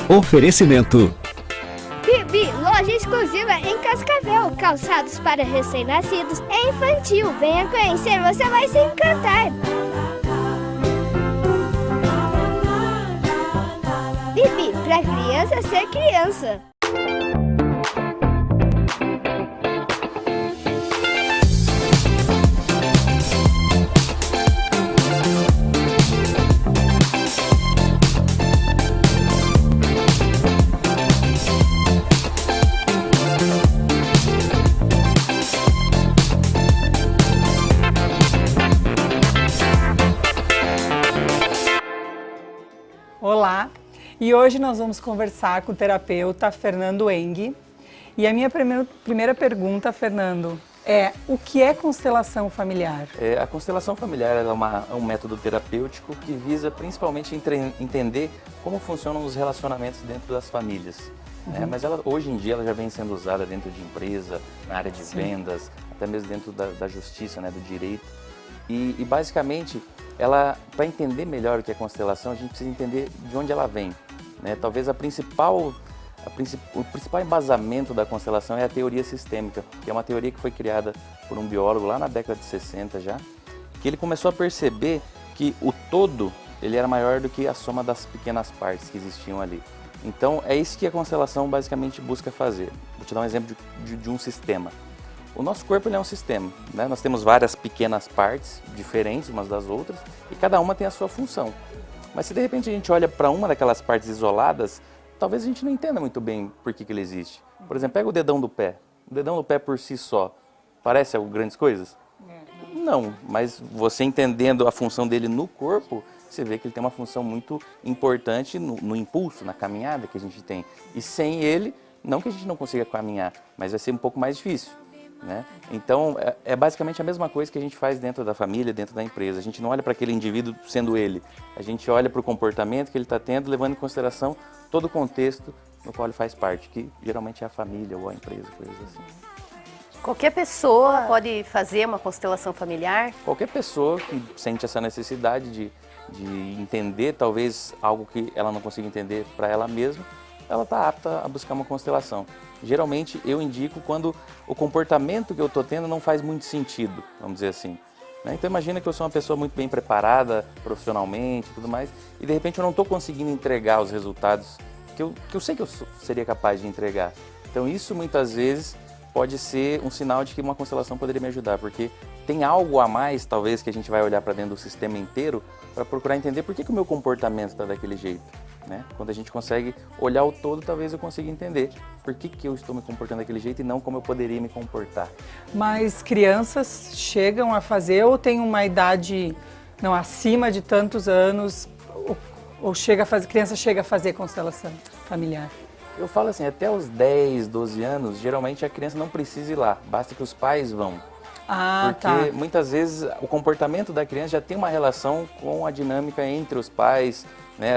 Oferecimento. Bibi, loja exclusiva em Cascavel. Calçados para recém-nascidos e infantil. Venha conhecer, você vai se encantar. Bibi, pra criança ser criança. Olá, e hoje nós vamos conversar com o terapeuta Fernando Eng. E a minha primeira pergunta, Fernando, é: o que é constelação familiar? A constelação familiar é um método terapêutico que visa principalmente entender como funcionam os relacionamentos dentro das famílias. Mas hoje em dia ela já vem sendo usada dentro de empresa, na área de vendas, até mesmo dentro da justiça, do direito. E basicamente, para entender melhor o que é constelação, a gente precisa entender de onde ela vem. Talvez o principal embasamento da constelação é a teoria sistêmica, que é uma teoria que foi criada por um biólogo lá na década de 60 já, que ele começou a perceber que o todo ele era maior do que a soma das pequenas partes que existiam ali. Então é isso que a constelação basicamente busca fazer. Vou te dar um exemplo de um sistema. O nosso corpo ele é um sistema, Nós temos várias pequenas partes diferentes umas das outras e cada uma tem a sua função. Mas se de repente a gente olha para uma daquelas partes isoladas, talvez a gente não entenda muito bem por que ele existe. Por exemplo, pega o dedão do pé. O dedão do pé por si só, parece algo grandes coisas? Não, mas você entendendo a função dele no corpo, você vê que ele tem uma função muito importante no impulso, na caminhada que a gente tem. E sem ele, não que a gente não consiga caminhar, mas vai ser um pouco mais difícil. Então, é basicamente a mesma coisa que a gente faz dentro da família, dentro da empresa. A gente não olha para aquele indivíduo sendo ele. A gente olha para o comportamento que ele está tendo, levando em consideração todo o contexto no qual ele faz parte, que geralmente é a família ou a empresa, coisas assim. Qualquer pessoa pode fazer uma constelação familiar? Qualquer pessoa que sente essa necessidade de entender talvez algo que ela não consiga entender para ela mesma, ela está apta a buscar uma constelação. Geralmente eu indico quando o comportamento que eu estou tendo não faz muito sentido, vamos dizer assim. Então imagina que eu sou uma pessoa muito bem preparada profissionalmente e tudo mais, e de repente eu não estou conseguindo entregar os resultados que eu sei que eu seria capaz de entregar. Então isso muitas vezes pode ser um sinal de que uma constelação poderia me ajudar, porque tem algo a mais talvez que a gente vai olhar para dentro do sistema inteiro para procurar entender por que o meu comportamento está daquele jeito. Quando a gente consegue olhar o todo, talvez eu consiga entender por que eu estou me comportando daquele jeito e não como eu poderia me comportar. Mas crianças chegam a fazer ou tem uma idade acima de tantos anos ou criança chega a fazer constelação familiar? Eu falo assim, até os 10, 12 anos, geralmente a criança não precisa ir lá, basta que os pais vão. Porque muitas vezes o comportamento da criança já tem uma relação com a dinâmica entre os pais,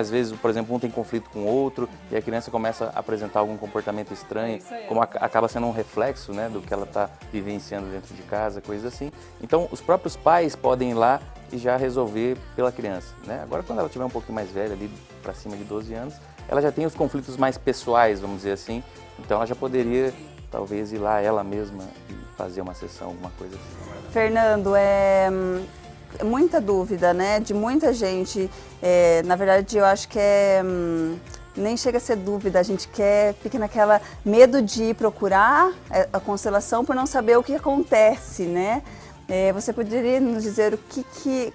Às vezes, por exemplo, um tem conflito com o outro e a criança começa a apresentar algum comportamento estranho, como acaba sendo um reflexo do que ela está vivenciando dentro de casa, coisas assim. Então, os próprios pais podem ir lá e já resolver pela criança. Agora, quando ela estiver um pouquinho mais velha, ali para cima de 12 anos, ela já tem os conflitos mais pessoais, vamos dizer assim, então ela já poderia, talvez, ir lá ela mesma e fazer uma sessão, alguma coisa assim. Fernando, muita dúvida, de muita gente. Na verdade, eu acho que nem chega a ser dúvida, a gente fica naquela medo de ir procurar a constelação por não saber o que acontece, Você poderia nos dizer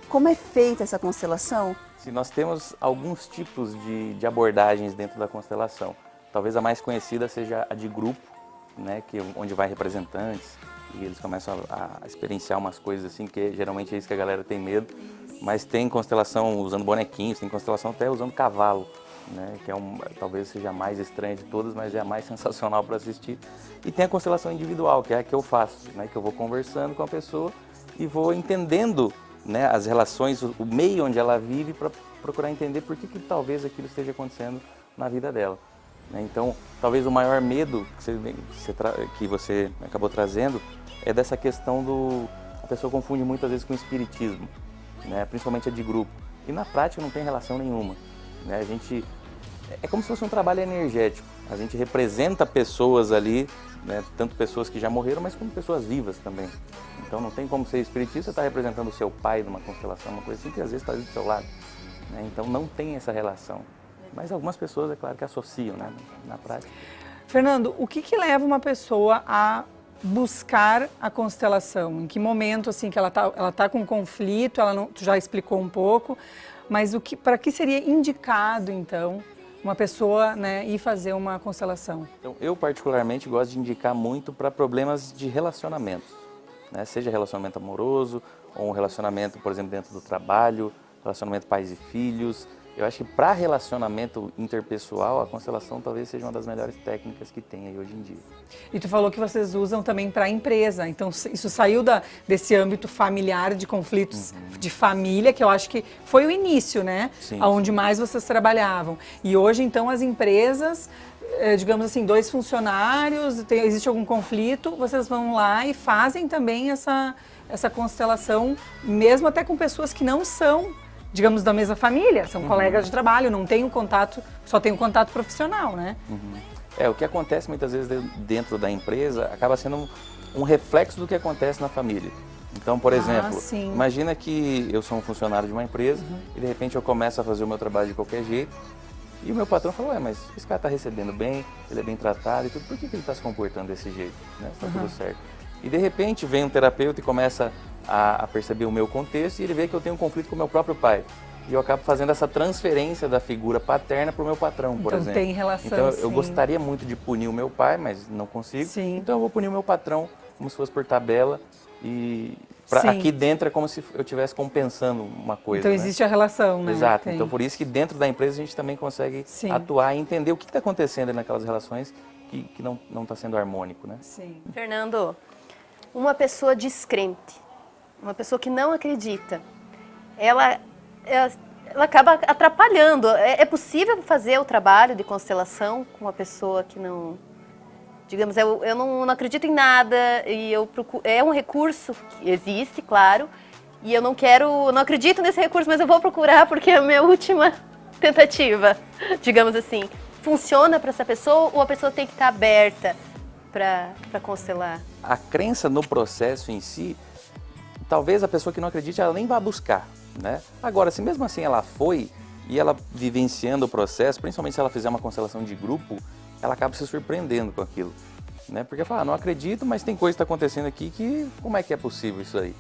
como é feita essa constelação? Sim, nós temos alguns tipos de abordagens dentro da constelação. Talvez a mais conhecida seja a de grupo, onde vai representantes e eles começam a experienciar umas coisas assim, que geralmente é isso que a galera tem medo. Mas tem constelação usando bonequinhos, tem constelação até usando cavalo, que talvez seja a mais estranha de todas, mas é a mais sensacional para assistir. E tem a constelação individual, que é a que eu faço, que eu vou conversando com a pessoa e vou entendendo as relações, o meio onde ela vive, para procurar entender por que talvez aquilo esteja acontecendo na vida dela. Então, talvez o maior medo que você acabou trazendo é dessa questão a pessoa confunde muitas vezes com o espiritismo, principalmente a de grupo. E na prática não tem relação nenhuma. A gente é como se fosse um trabalho energético. A gente representa pessoas ali, né, tanto pessoas que já morreram, mas como pessoas vivas também. Então não tem como ser espiritista, está representando o seu pai numa constelação, uma coisa assim, que às vezes está ali do seu lado. Né? Então não tem essa relação. Mas algumas pessoas, é claro, que associam, né, na prática. Fernando, o que leva uma pessoa a buscar a constelação? Em que momento, assim, que ela tá com conflito, tu já explicou um pouco, mas para que seria indicado, então, uma pessoa, né, ir fazer uma constelação? Então, eu particularmente gosto de indicar muito para problemas de relacionamento, né? Seja relacionamento amoroso, ou um relacionamento, por exemplo, dentro do trabalho, relacionamento pais e filhos. Eu acho que para relacionamento interpessoal, a constelação talvez seja uma das melhores técnicas que tem aí hoje em dia. E tu falou que vocês usam também para a empresa, então isso saiu desse âmbito familiar, de conflitos de família, que eu acho que foi o início, né? Sim, onde mais vocês trabalhavam. E hoje, então, as empresas, digamos assim, 2 funcionários, existe algum conflito, vocês vão lá e fazem também essa constelação, mesmo até com pessoas que não são, digamos, da mesma família, são colegas de trabalho, não tem um contato, só tem um contato profissional, né? O que acontece muitas vezes dentro da empresa acaba sendo um reflexo do que acontece na família. Então, por exemplo, imagina que eu sou um funcionário de uma empresa e de repente eu começo a fazer o meu trabalho de qualquer jeito e o meu patrão fala, mas esse cara está recebendo bem, ele é bem tratado e tudo, por que ele está se comportando desse jeito? Né? Está tudo certo. E de repente vem um terapeuta e começa a perceber o meu contexto e ele vê que eu tenho um conflito com o meu próprio pai. E eu acabo fazendo essa transferência da figura paterna para o meu patrão, por exemplo. Então tem relação, então eu gostaria muito de punir o meu pai, mas não consigo. Então eu vou punir o meu patrão como se fosse por tabela e aqui dentro é como se eu estivesse compensando uma coisa. Então existe a relação, né? Exato. Então por isso que dentro da empresa a gente também consegue atuar e entender o que está acontecendo naquelas relações que não está sendo harmônico, né? Sim. Fernando, uma pessoa descrente, uma pessoa que não acredita, ela acaba atrapalhando. É possível fazer o trabalho de constelação com uma pessoa que não... Digamos, eu não acredito em nada e eu procuro... É um recurso que existe, claro, e eu não acredito nesse recurso, mas eu vou procurar porque é a minha última tentativa, digamos assim. Funciona para essa pessoa ou a pessoa tem que estar aberta para constelar? A crença no processo em si, talvez a pessoa que não acredite, ela nem vá buscar, né? Agora, se mesmo assim ela foi e ela vivenciando o processo, principalmente se ela fizer uma constelação de grupo, ela acaba se surpreendendo com aquilo, né? Porque fala, não acredito, mas tem coisa que está acontecendo aqui que como é que é possível isso aí,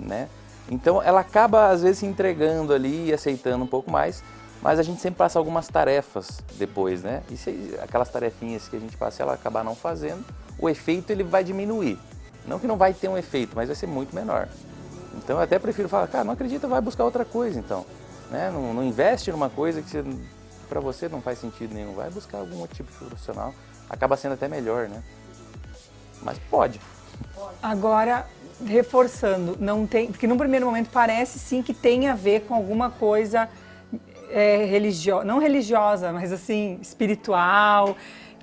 né? Então ela acaba às vezes se entregando ali e aceitando um pouco mais, mas a gente sempre passa algumas tarefas depois, né? E se aquelas tarefinhas que a gente passa, se ela acabar não fazendo, o efeito ele vai diminuir. Não que não vai ter um efeito, mas vai ser muito menor. Então eu até prefiro falar, cara, não acredita, vai buscar outra coisa então. Né? Não investe numa coisa que para você não faz sentido nenhum. Vai buscar algum outro tipo de profissional. Acaba sendo até melhor, né? Mas pode. Agora, reforçando, não tem, porque num primeiro momento parece sim que tem a ver com alguma coisa religiosa, não religiosa, mas assim, espiritual,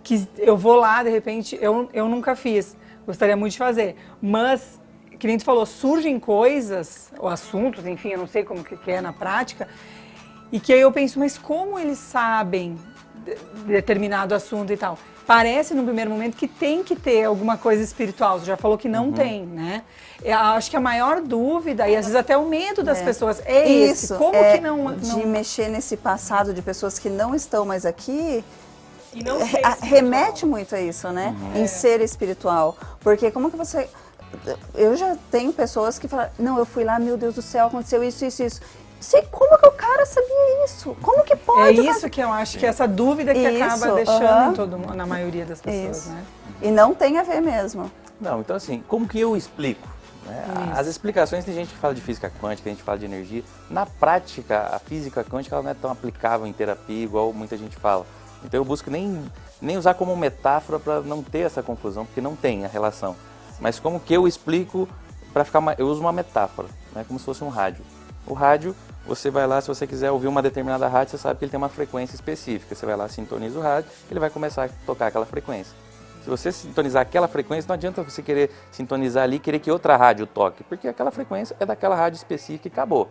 que eu vou lá, de repente, eu nunca fiz, gostaria muito de fazer, mas, que nem tu falou, surgem coisas, ou assuntos, enfim, eu não sei como que é na prática, e que aí eu penso, mas como eles sabem determinado assunto e tal? Parece, no primeiro momento, que tem que ter alguma coisa espiritual. Você já falou que não tem, né? Eu acho que a maior dúvida, e às vezes até o medo das pessoas, é esse. Como que não... De mexer nesse passado de pessoas que não estão mais aqui, E não remete muito a isso, né? Em ser espiritual. Porque como que você... Eu já tenho pessoas que falam, não, eu fui lá, meu Deus do céu, aconteceu isso, isso, isso. Sei como que o cara sabia isso? Como que pode? É isso que eu acho que é essa dúvida que acaba deixando em todo mundo, na maioria das pessoas, né? E não tem a ver mesmo. Não, então assim, como que eu explico? Né? As explicações, tem gente que fala de física quântica, a gente fala de energia. Na prática, a física quântica ela não é tão aplicável em terapia, igual muita gente fala. Então eu busco nem usar como metáfora para não ter essa confusão, porque não tem a relação. Mas como que eu explico para ficar eu uso uma metáfora, né? Como se fosse um rádio. O rádio, você vai lá, se você quiser ouvir uma determinada rádio, você sabe que ele tem uma frequência específica. Você vai lá, sintoniza o rádio, ele vai começar a tocar aquela frequência. Se você sintonizar aquela frequência, não adianta você querer sintonizar ali e querer que outra rádio toque, porque aquela frequência é daquela rádio específica e acabou.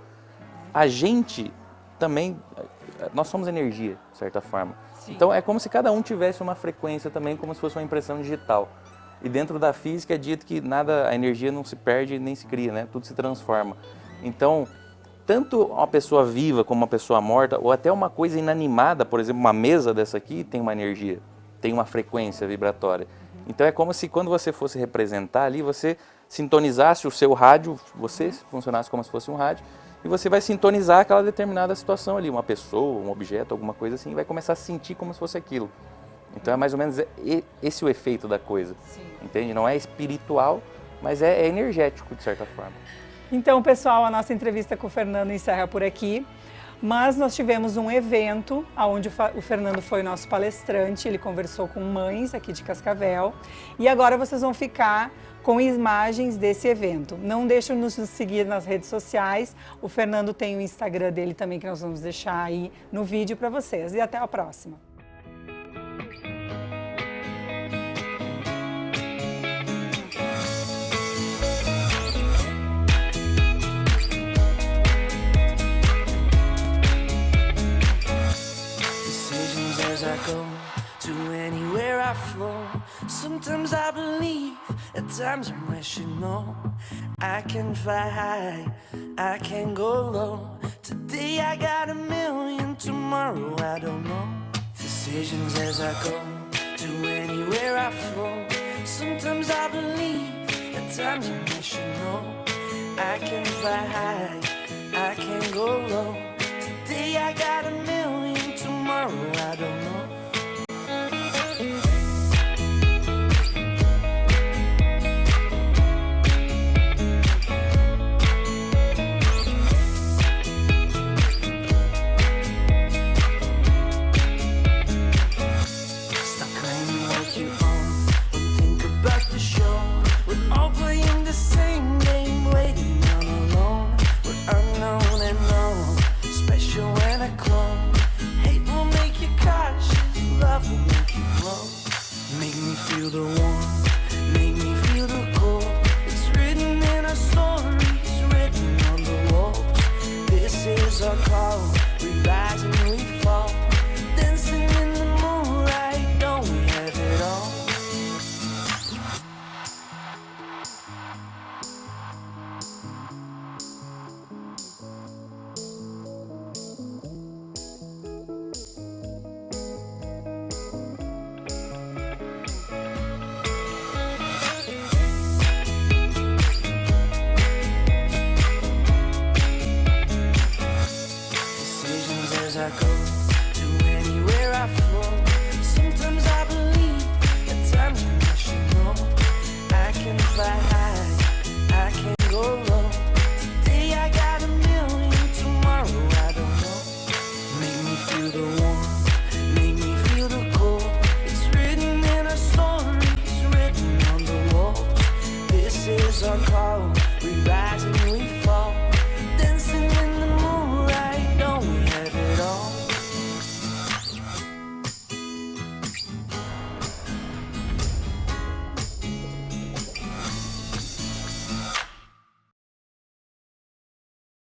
A gente também, nós somos energia, de certa forma. Então é como se cada um tivesse uma frequência também, como se fosse uma impressão digital. E dentro da física é dito que nada, a energia não se perde nem se cria, né? Tudo se transforma. Então, tanto uma pessoa viva como uma pessoa morta, ou até uma coisa inanimada, por exemplo, uma mesa dessa aqui tem uma energia, tem uma frequência vibratória. Então é como se quando você fosse representar ali, você sintonizasse o seu rádio, você funcionasse como se fosse um rádio, e você vai sintonizar aquela determinada situação ali, uma pessoa, um objeto, alguma coisa assim, e vai começar a sentir como se fosse aquilo. Então é mais ou menos esse o efeito da coisa, entende? Não é espiritual, mas é energético de certa forma. Então, pessoal, a nossa entrevista com o Fernando encerra por aqui, mas nós tivemos um evento onde o Fernando foi nosso palestrante, ele conversou com mães aqui de Cascavel, e agora vocês vão ficar com imagens desse evento. Não deixem de nos seguir nas redes sociais, o Fernando tem o Instagram dele também que nós vamos deixar aí no vídeo para vocês, e até a próxima. Sometimes I believe, at times I'm wishing, no. I can fly high, I can go low. Today I got a million, tomorrow I don't know. Decisions as I go, to anywhere I flow. Sometimes I believe, at times I'm wishing, no. I can fly high, I can go low. Today I got a million, tomorrow I don't know. Feel the warmth, make me feel the cold. It's written in our stories, written on the walls. This is our call, we rise and we fall. Dancing in the moonlight, don't we have it all? I go to anywhere I flow. Sometimes I believe, at times I'm not sure, no. I can fly high, I can go low. Today I got a million, tomorrow I don't know. Make me feel the warmth, make me feel the cold. It's written in our stories, written on the walls. This is our call.